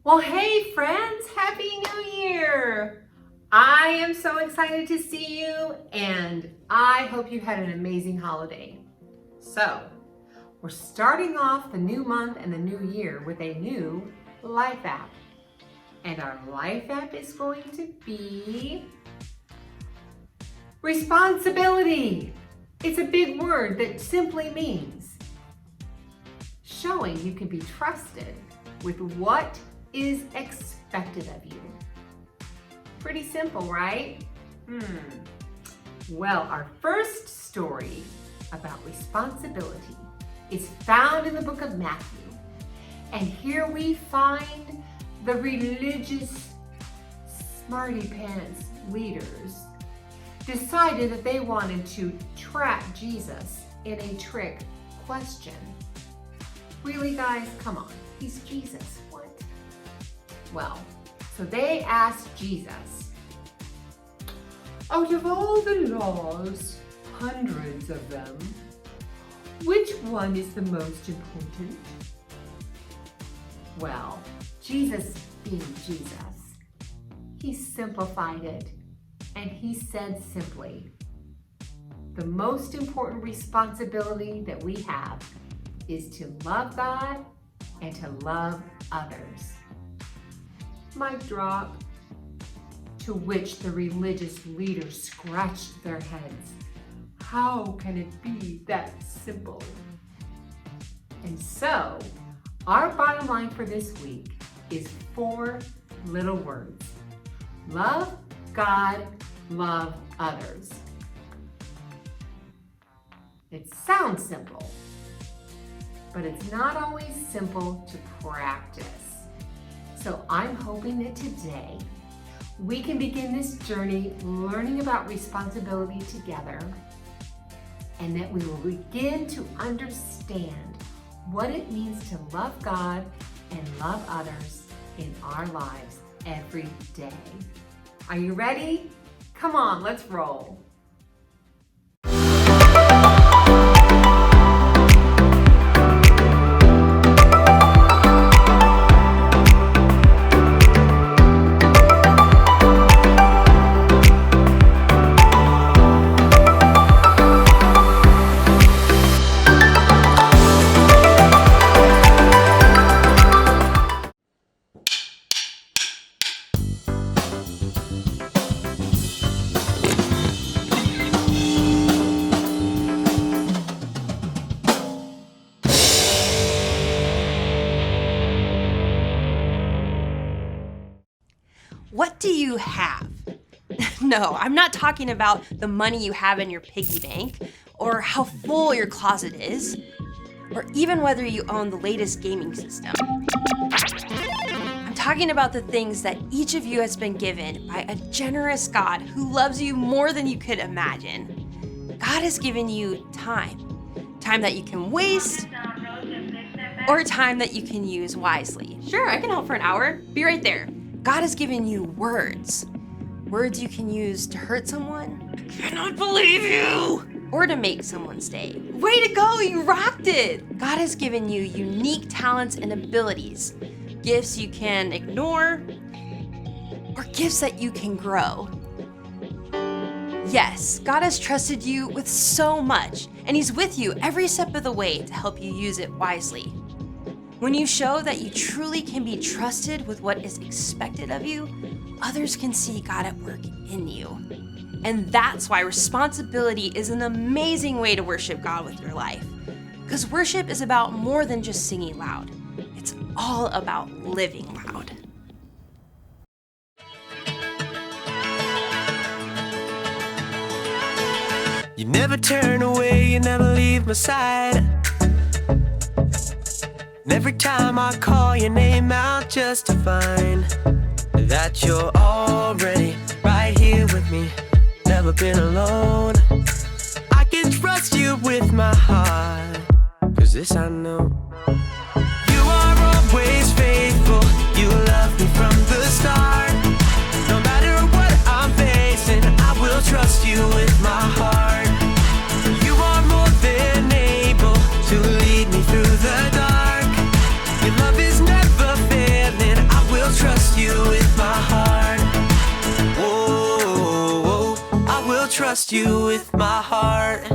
Well, hey friends, Happy New Year! I am so excited to see you and I hope you had an amazing holiday. So, we're starting off the new month and the new year with a new Life app. And our Life app is going to be responsibility. It's a big word that simply means showing you can be trusted with what is expected of you. Pretty simple, right? Well, our first story about responsibility is found in the book of Matthew. And here we find the religious smarty pants leaders decided that they wanted to trap Jesus in a trick question. Really, guys? Come on. He's Jesus. What? Well, so they asked Jesus, out of all the laws, hundreds of them, which one is the most important? Well, Jesus being Jesus, he simplified it and he said simply, the most important responsibility that we have is to love God and to love others. Mic drop. To which the religious leaders scratched their heads. How can it be that simple? And so, our bottom line for this week is 4 little words. Love God, love others. It sounds simple, but it's not always simple to practice. So I'm hoping that today we can begin this journey learning about responsibility together, and that we will begin to understand what it means to love God and love others in our lives every day. Are you ready? Come on, let's roll. What do you have? No, I'm not talking about the money you have in your piggy bank, or how full your closet is, or even whether you own the latest gaming system. I'm talking about the things that each of you has been given by a generous God who loves you more than you could imagine. God has given you time that you can waste, or time that you can use wisely. Sure, I can help for an hour. Be right there. God has given you words you can use to hurt someone. I cannot believe you! Or to make someone stay. Way to go, you rocked it! God has given you unique talents and abilities, gifts you can ignore, or gifts that you can grow. Yes, God has trusted you with so much, and He's with you every step of the way to help you use it wisely. When you show that you truly can be trusted with what is expected of you, others can see God at work in you. And that's why responsibility is an amazing way to worship God with your life. Because worship is about more than just singing loud. It's all about living loud. You never turn away, you never leave my side. And every time I call your name out just to find that you're already right here with me, never been alone. I can trust you with my heart, 'cause this I know. You are always faithful, you love me from the start. No matter what I'm facing, I will trust you with my heart. You are more than able to lead me through the dark. Your love is never failing, I will trust you with my heart.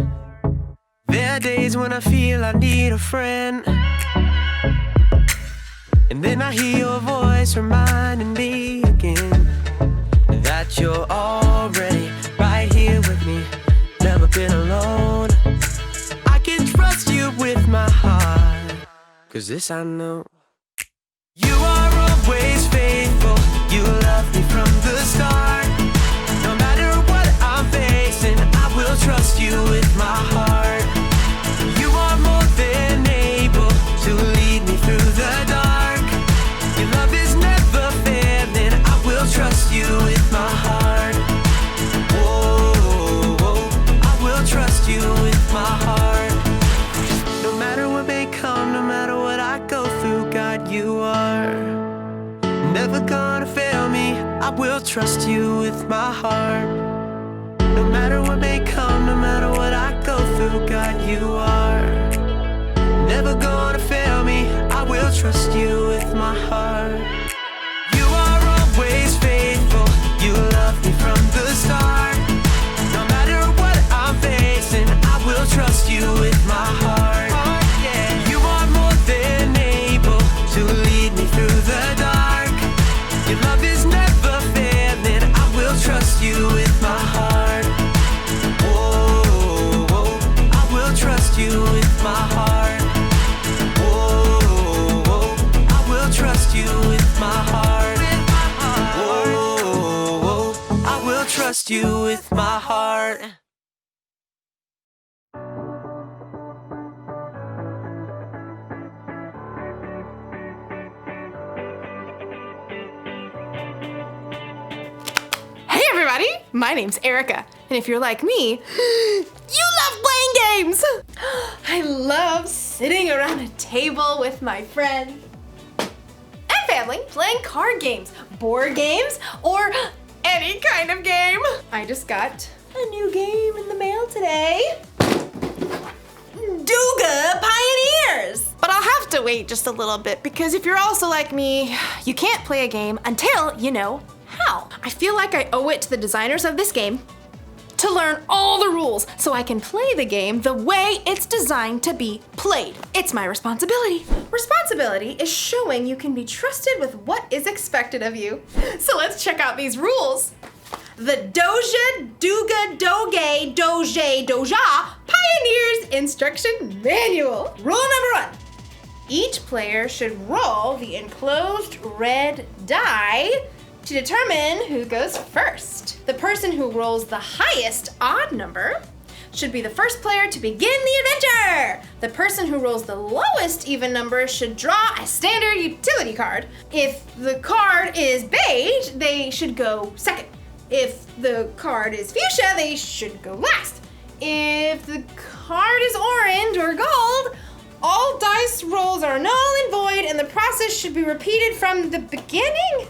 There are days when I feel I need a friend, and then I hear your voice reminding me again that you're already right here with me, never been alone. I can trust you with my heart, 'cause this I know. You are always faithful, you love me from the start. No matter what I'm facing, I will trust you with my heart. You are more than able to lead me through the dark. Your love is never failing, I will trust you with my heart. Whoa, whoa, I will trust you with my heart. No matter what may come, no matter what I go through, God, you are never gonna fail me. I will trust you with my heart. No matter what may come, no matter what I go through, God, you are never gonna fail me. I will trust you with my heart. You are always faithful, you love me from the start. No matter what I'm facing, I will trust you with my heart. You are more than able to lead me through the dark. Your love is never failing, I will trust you with my heart. Whoa, whoa, I will trust you with my heart. Whoa, whoa, I will trust you with my heart. Whoa, whoa, I will trust you with my heart. Hey everybody, my name's Erica, and if you're like me, you love playing games! I love sitting around a table with my friends and family playing card games, board games, or any kind of game. I just got a new game in the mail today. Duga Pioneers! But I'll have to wait just a little bit because if you're also like me, you can't play a game until you know how. I feel like I owe it to the designers of this game to learn all the rules so I can play the game the way it's designed to be played. It's my responsibility. Responsibility is showing you can be trusted with what is expected of you. So let's check out these rules. The Doja, Duga, Doge, Doje, Doja Pioneers Instruction Manual. Rule number 1. Each player should roll the enclosed red die to determine who goes first. The person who rolls the highest odd number should be the first player to begin the adventure. The person who rolls the lowest even number should draw a standard utility card. If the card is beige, they should go second. If the card is fuchsia, they should go last. If the card is orange or gold, all dice rolls are null and void and the process should be repeated from the beginning.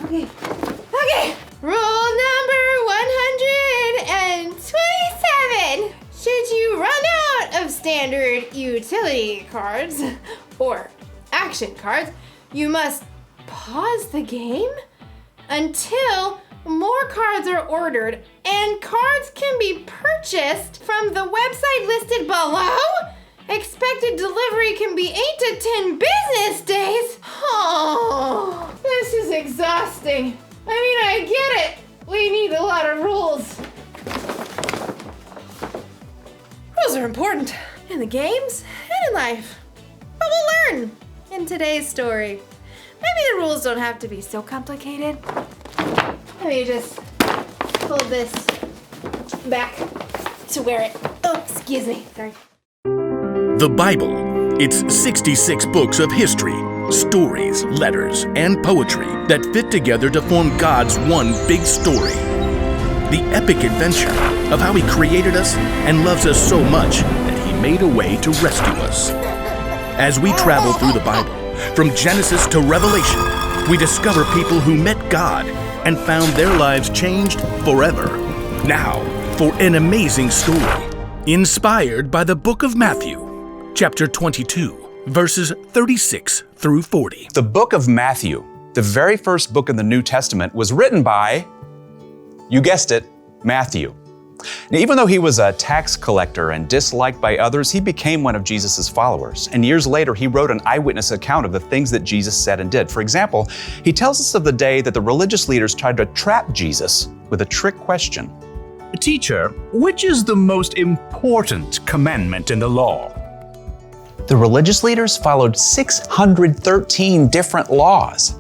Okay. Rule number 127. Should you run out of standard utility cards or action cards, you must pause the game until more cards are ordered and cards can be purchased from the website listed below. Expected delivery can be 8 to 10 business days. Oh, this is exhausting. I get it. We need a lot of rules. Rules are important in the games and in life. But we'll learn in today's story. Maybe the rules don't have to be so complicated. Let me just pull this back to where it, excuse me, sorry. The Bible. It's 66 books of history, stories, letters, and poetry that fit together to form God's one big story. The epic adventure of how He created us and loves us so much that He made a way to rescue us. As we travel through the Bible, from Genesis to Revelation, we discover people who met God and found their lives changed forever. Now, for an amazing story, inspired by the book of Matthew, chapter 22, verses 36 through 40. The book of Matthew, the very first book in the New Testament, was written by You guessed it, Matthew. Now, even though he was a tax collector and disliked by others, he became one of Jesus' followers. And years later, he wrote an eyewitness account of the things that Jesus said and did. For example, he tells us of the day that the religious leaders tried to trap Jesus with a trick question. Teacher, which is the most important commandment in the law? The religious leaders followed 613 different laws.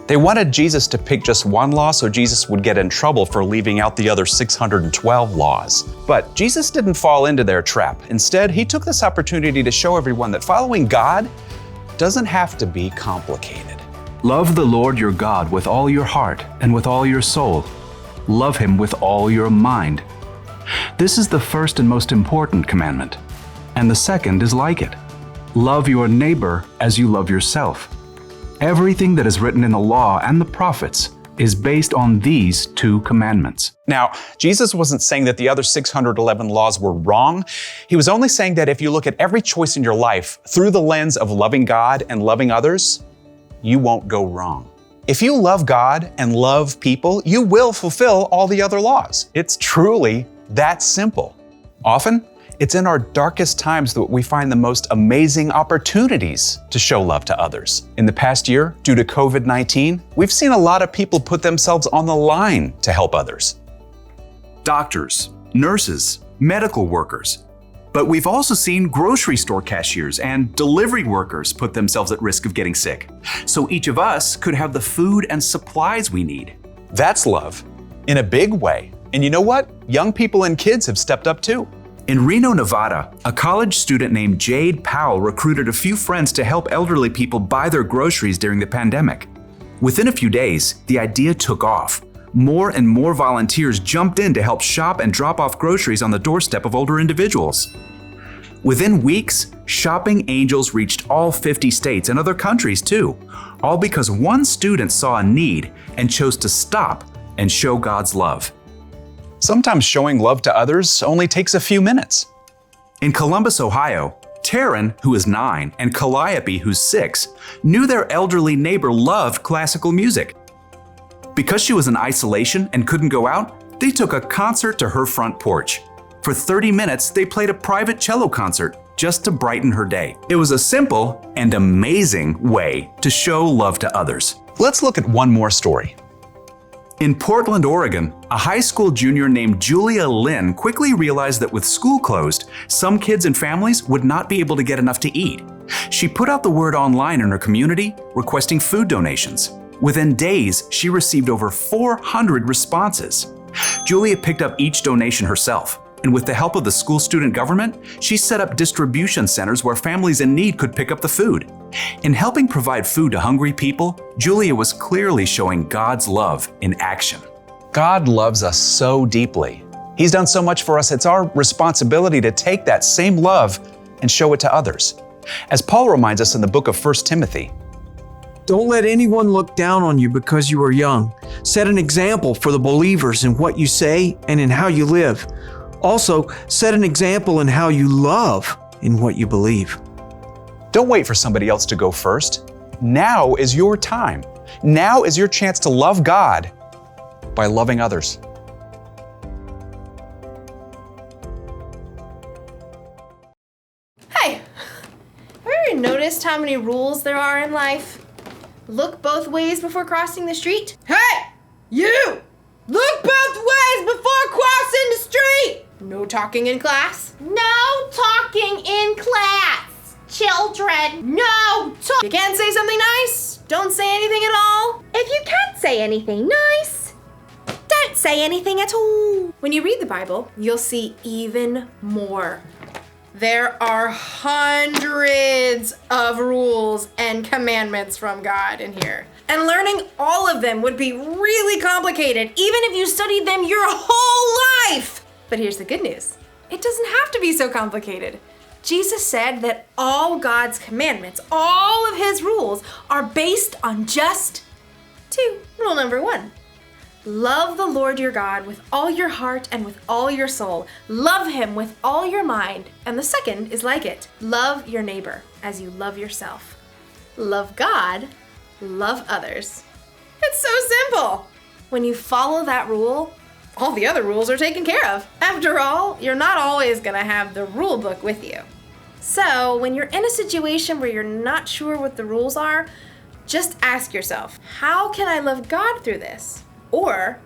They wanted Jesus to pick just one law so Jesus would get in trouble for leaving out the other 612 laws. But Jesus didn't fall into their trap. Instead, he took this opportunity to show everyone that following God doesn't have to be complicated. Love the Lord your God with all your heart and with all your soul. Love him with all your mind. This is the first and most important commandment. And the second is like it. Love your neighbor as you love yourself. Everything that is written in the law and the prophets is based on these two commandments. Now, Jesus wasn't saying that the other 611 laws were wrong. He was only saying that if you look at every choice in your life through the lens of loving God and loving others, you won't go wrong. If you love God and love people, you will fulfill all the other laws. It's truly that simple. Often, it's in our darkest times that we find the most amazing opportunities to show love to others. In the past year, due to COVID-19, we've seen a lot of people put themselves on the line to help others. Doctors, nurses, medical workers. But we've also seen grocery store cashiers and delivery workers put themselves at risk of getting sick. So each of us could have the food and supplies we need. That's love in a big way. And you know what? Young people and kids have stepped up too. In Reno, Nevada, a college student named Jade Powell recruited a few friends to help elderly people buy their groceries during the pandemic. Within a few days, the idea took off. More and more volunteers jumped in to help shop and drop off groceries on the doorstep of older individuals. Within weeks, shopping angels reached all 50 states and other countries too, all because one student saw a need and chose to stop and show God's love. Sometimes showing love to others only takes a few minutes. In Columbus, Ohio, Taryn, who is 9, and Calliope, who's 6, knew their elderly neighbor loved classical music. Because she was in isolation and couldn't go out, they took a concert to her front porch. For 30 minutes, they played a private cello concert just to brighten her day. It was a simple and amazing way to show love to others. Let's look at one more story. In Portland, Oregon, a high school junior named Julia Lynn quickly realized that with school closed, some kids and families would not be able to get enough to eat. She put out the word online in her community, requesting food donations. Within days, she received over 400 responses. Julia picked up each donation herself, and with the help of the school student government, she set up distribution centers where families in need could pick up the food. In helping provide food to hungry people, Julia was clearly showing God's love in action. God loves us so deeply. He's done so much for us, it's our responsibility to take that same love and show it to others. As Paul reminds us in the book of 1 Timothy, "Don't let anyone look down on you because you are young. Set an example for the believers in what you say and in how you live. Also, set an example in how you love in what you believe." don't wait for somebody else to go first. Now is your time. Now is your chance to love God by loving others. Hey, have you ever noticed how many rules there are in life? Look both ways before crossing the street. Hey, you! Look both ways before crossing the street! No talking in class. No talking in class. Children, no talk. You can't say something nice? Don't say anything at all? If you can't say anything nice, don't say anything at all. When you read the Bible, you'll see even more. There are hundreds of rules and commandments from God in here. And learning all of them would be really complicated, even if you studied them your whole life. But here's the good news. It doesn't have to be so complicated. Jesus said that all God's commandments, all of his rules, are based on just two. Rule number 1. Love the Lord your God with all your heart and with all your soul. Love him with all your mind. And the second is like it. Love your neighbor as you love yourself. Love God, love others. It's so simple. When you follow that rule, all the other rules are taken care of. After all, you're not always gonna have the rule book with you. So when you're in a situation where you're not sure what the rules are, just ask yourself, how can I love God through this? Or,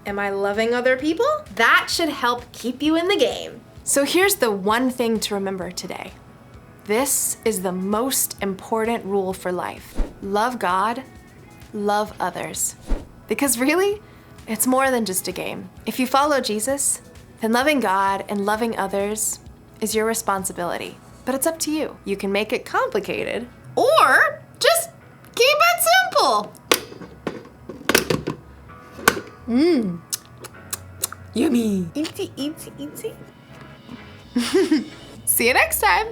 am I loving other people? That should help keep you in the game. So here's the one thing to remember today. This is the most important rule for life. Love God, love others. Because really, it's more than just a game. If you follow Jesus, then loving God and loving others is your responsibility. But it's up to you. You can make it complicated, or just keep it simple. Yummy. Eatsy, eatsy, eatsy. See you next time.